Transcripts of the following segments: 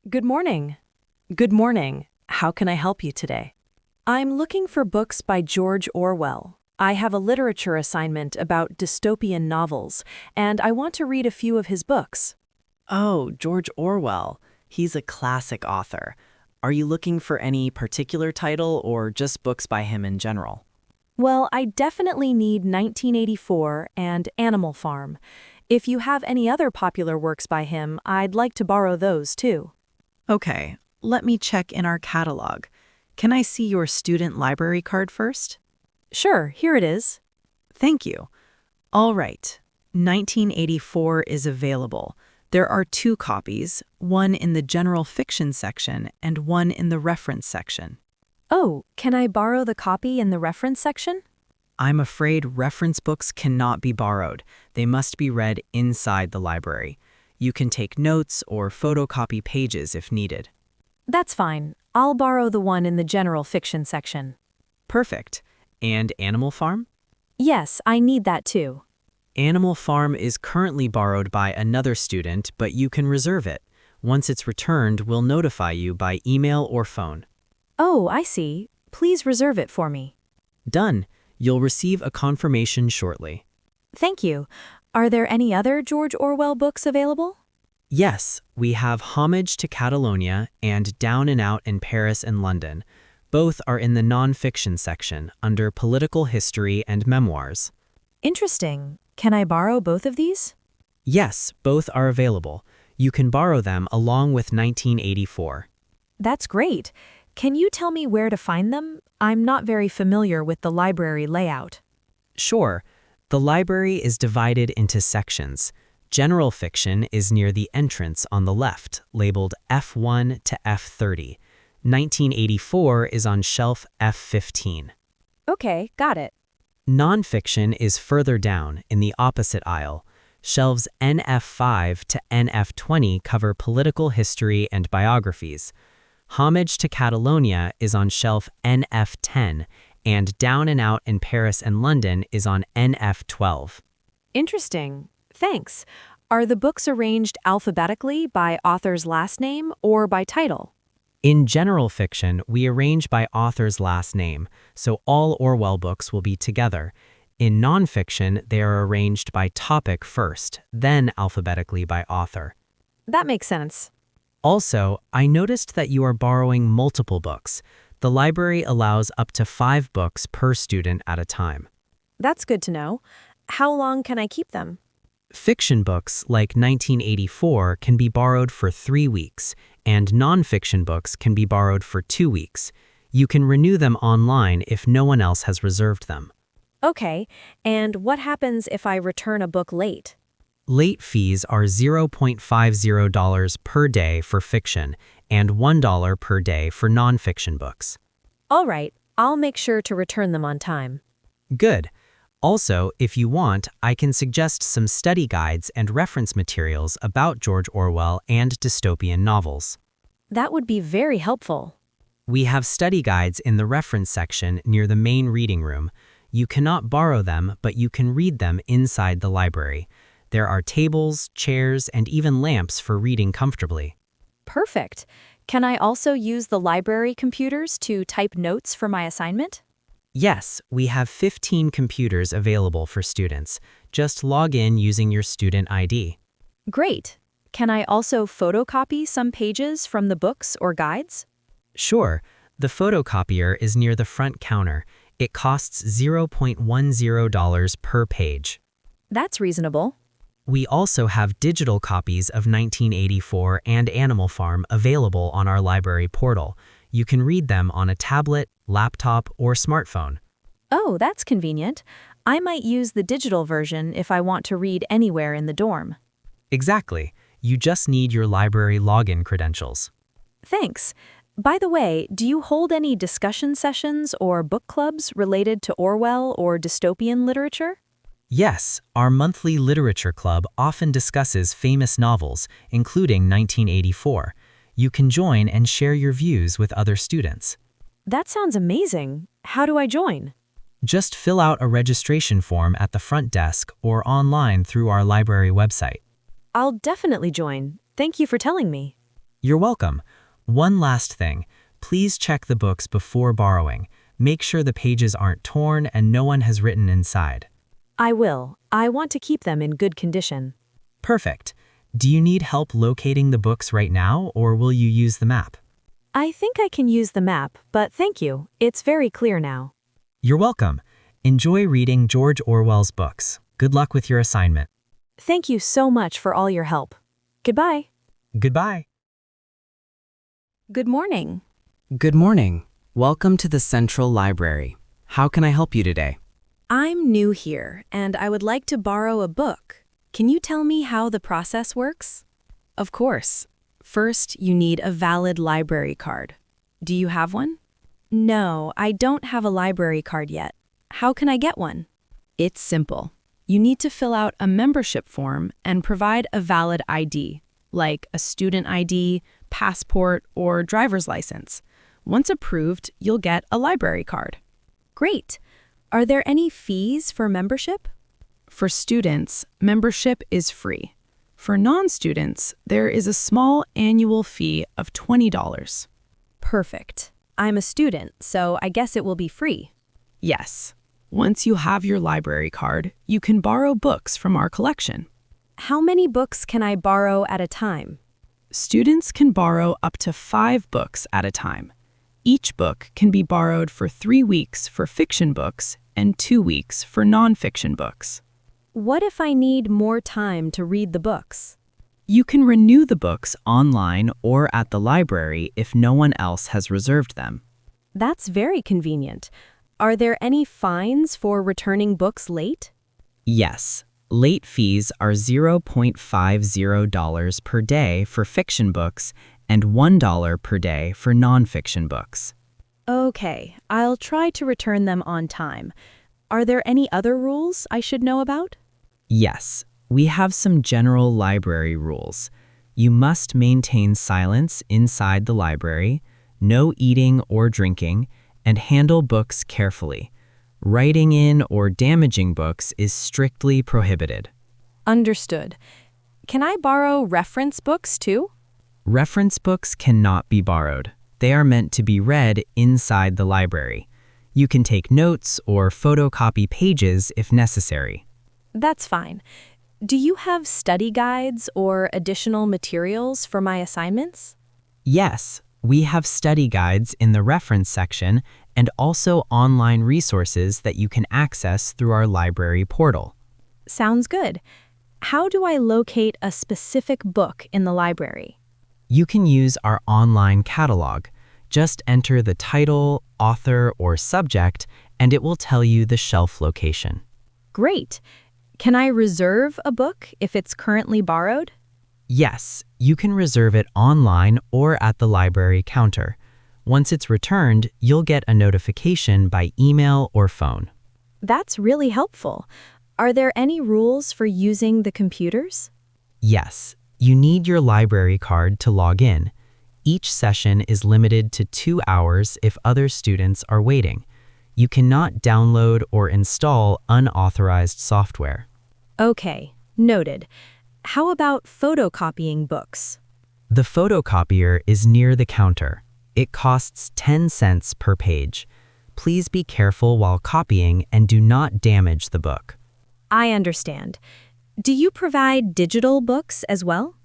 Good morning. Good morning. How can I help you today? I'm looking for books by George Orwell. I have a literature assignment about dystopian novels, and I want to read a few of his books. Oh, George Orwell. He's a classic author. Are you looking for any particular title or just books by him in general? Well, I definitely need 1984 and Animal Farm. If you have any other popular works by him, I'd like to borrow those too. Okay, let me check in our catalog. Can I see your student library card first? Sure, here it is. Thank you. All right, 1984 is available. There are 2 copies, one in the general fiction section and one in the reference section. Oh, can I borrow the copy in the reference section? I'm afraid reference books cannot be borrowed. They must be read inside the library. You can take notes or photocopy pages if needed. That's fine. I'll borrow the one in the general fiction section. Perfect. And Animal Farm? Yes, I need that too. Animal Farm is currently borrowed by another student, but you can reserve it. Once it's returned, we'll notify you by email or phone. Oh, I see. Please reserve it for me. Done. You'll receive a confirmation shortly. Thank you. Are there any other George Orwell books available? Yes, we have Homage to Catalonia and Down and Out in Paris and London. Both are in the nonfiction section under political history and memoirs. Interesting. Can I borrow both of these? Yes, both are available. You can borrow them along with 1984. That's great. Can you tell me where to find them? I'm not very familiar with the library layout. Sure. The library is divided into sections. General fiction is near the entrance on the left, labeled F1 to F30. 1984 is on shelf F15. Okay, got it. Nonfiction is further down in the opposite aisle. Shelves NF5 to NF20 cover political history and biographies. Homage to Catalonia is on shelf NF10, and Down and Out in Paris and London is on NF12. Interesting. Thanks. Are the books arranged alphabetically by author's last name or by title? In general fiction, we arrange by author's last name, so all Orwell books will be together. In nonfiction, they are arranged by topic first, then alphabetically by author. That makes sense. Also, I noticed that you are borrowing multiple books. The library allows up to 5 books per student at a time. That's good to know. How long can I keep them? Fiction books like 1984 can be borrowed for 3 weeks, and nonfiction books can be borrowed for 2 weeks. You can renew them online if no one else has reserved them. Okay, and what happens if I return a book late? Late fees are $0.50 per day for fiction and $1 per day for nonfiction books. All right, I'll make sure to return them on time. Good. Also, if you want, I can suggest some study guides and reference materials about George Orwell and dystopian novels. That would be very helpful. We have study guides in the reference section near the main reading room. You cannot borrow them, but you can read them inside the library. There are tables, chairs, and even lamps for reading comfortably. Perfect. Can I also use the library computers to type notes for my assignment? Yes, we have 15 computers available for students. Just log in using your student ID. Great. Can I also photocopy some pages from the books or guides? Sure. The photocopier is near the front counter. It costs $0.10 per page. That's reasonable. We also have digital copies of 1984 and Animal Farm available on our library portal. You can read them on a tablet, laptop, or smartphone. Oh, that's convenient. I might use the digital version if I want to read anywhere in the dorm. Exactly. You just need your library login credentials. Thanks. By the way, do you hold any discussion sessions or book clubs related to Orwell or dystopian literature? Yes, our monthly literature club often discusses famous novels, including 1984. You can join and share your views with other students. That sounds amazing. How do I join? Just fill out a registration form at the front desk or online through our library website. I'll definitely join. Thank you for telling me. You're welcome. One last thing. Please check the books before borrowing. Make sure the pages aren't torn and no one has written inside. I will. I want to keep them in good condition. Perfect. Do you need help locating the books right now, or will you use the map? I think I can use the map, but thank you. It's very clear now. You're welcome. Enjoy reading George Orwell's books. Good luck with your assignment. Thank you so much for all your help. Goodbye. Goodbye. Good morning. Good morning. Welcome to the Central Library. How can I help you today? I'm new here, and I would like to borrow a book. Can you tell me how the process works? Of course. First, you need a valid library card. Do you have one? No, I don't have a library card yet. How can I get one? It's simple. You need to fill out a membership form and provide a valid ID, like a student ID, passport, or driver's license. Once approved, you'll get a library card. Great. Are there any fees for membership? For students, membership is free. For non-students, there is a small annual fee of $20. Perfect. I'm a student, so I guess it will be free. Yes. Once you have your library card, you can borrow books from our collection. How many books can I borrow at a time? Students can borrow up to 5 books at a time. Each book can be borrowed for 3 weeks for fiction books and 2 weeks for non-fiction books. What if I need more time to read the books? You can renew the books online or at the library if no one else has reserved them. That's very convenient. Are there any fines for returning books late? Yes. Late fees are $0.50 per day for fiction books and $1 per day for non-fiction books. Okay, I'll try to return them on time. Are there any other rules I should know about? Yes, we have some general library rules. You must maintain silence inside the library, no eating or drinking, and handle books carefully. Writing in or damaging books is strictly prohibited. Understood. Can I borrow reference books too? Reference books cannot be borrowed. They are meant to be read inside the library. You can take notes or photocopy pages if necessary. That's fine. Do you have study guides or additional materials for my assignments? Yes, we have study guides in the reference section and also online resources that you can access through our library portal. Sounds good. How do I locate a specific book in the library? You can use our online catalog. Just enter the title, author, or subject, and it will tell you the shelf location. Great. Can I reserve a book if it's currently borrowed? Yes, you can reserve it online or at the library counter. Once it's returned, you'll get a notification by email or phone. That's really helpful. Are there any rules for using the computers? Yes, you need your library card to log in. Each session is limited to 2 hours if other students are waiting. You cannot download or install unauthorized software. Okay, noted. How about photocopying books? The photocopier is near the counter. It costs 10 cents per page. Please be careful while copying and do not damage the book. I understand. Do you provide digital books as well?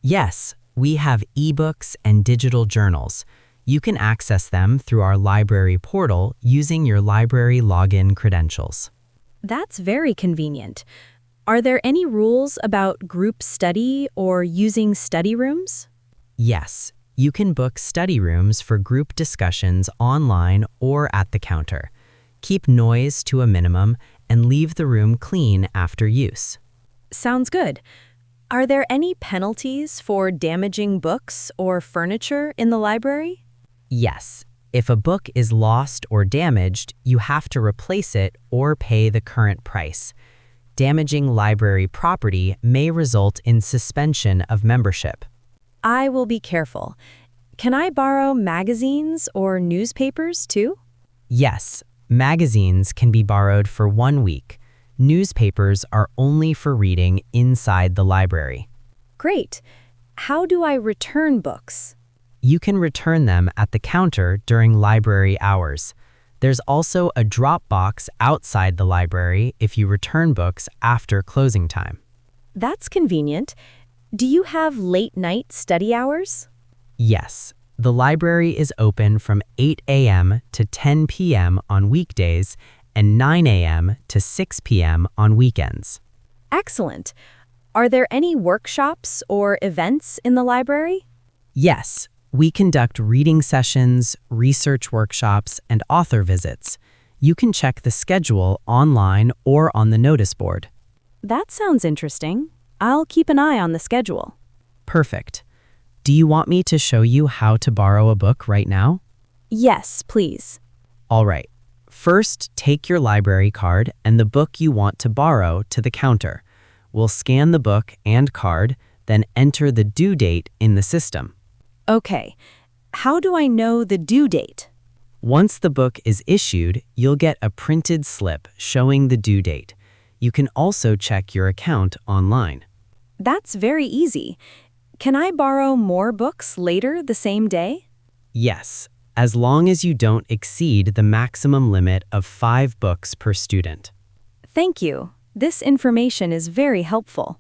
Yes, we have ebooks and digital journals. You can access them through our library portal using your library login credentials. That's very convenient. Are there any rules about group study or using study rooms? Yes, you can book study rooms for group discussions online or at the counter. Keep noise to a minimum and leave the room clean after use. Sounds good. Are there any penalties for damaging books or furniture in the library? Yes, if a book is lost or damaged, you have to replace it or pay the current price. Damaging library property may result in suspension of membership. I will be careful. Can I borrow magazines or newspapers too? Yes, magazines can be borrowed for 1 week. Newspapers are only for reading inside the library. Great. How do I return books? You can return them at the counter during library hours. There's also a drop box outside the library if you return books after closing time. That's convenient. Do you have late-night study hours? Yes, the library is open from 8 a.m. to 10 p.m. on weekdays and 9 a.m. to 6 p.m. on weekends. Excellent. Are there any workshops or events in the library? Yes, we conduct reading sessions, research workshops, and author visits. You can check the schedule online or on the notice board. That sounds interesting. I'll keep an eye on the schedule. Perfect. Do you want me to show you how to borrow a book right now? Yes, please. All right. First, take your library card and the book you want to borrow to the counter. We'll scan the book and card, then enter the due date in the system. Okay. How do I know the due date? Once the book is issued, you'll get a printed slip showing the due date. You can also check your account online. That's very easy. Can I borrow more books later the same day? Yes, as long as you don't exceed the maximum limit of 5 books per student. Thank you. This information is very helpful.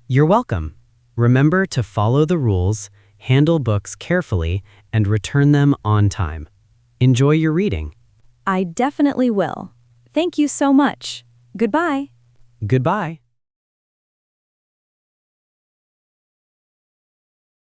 You're welcome. Remember to follow the rules, handle books carefully, and return them on time. Enjoy your reading. I definitely will. Thank you so much. Goodbye. Goodbye.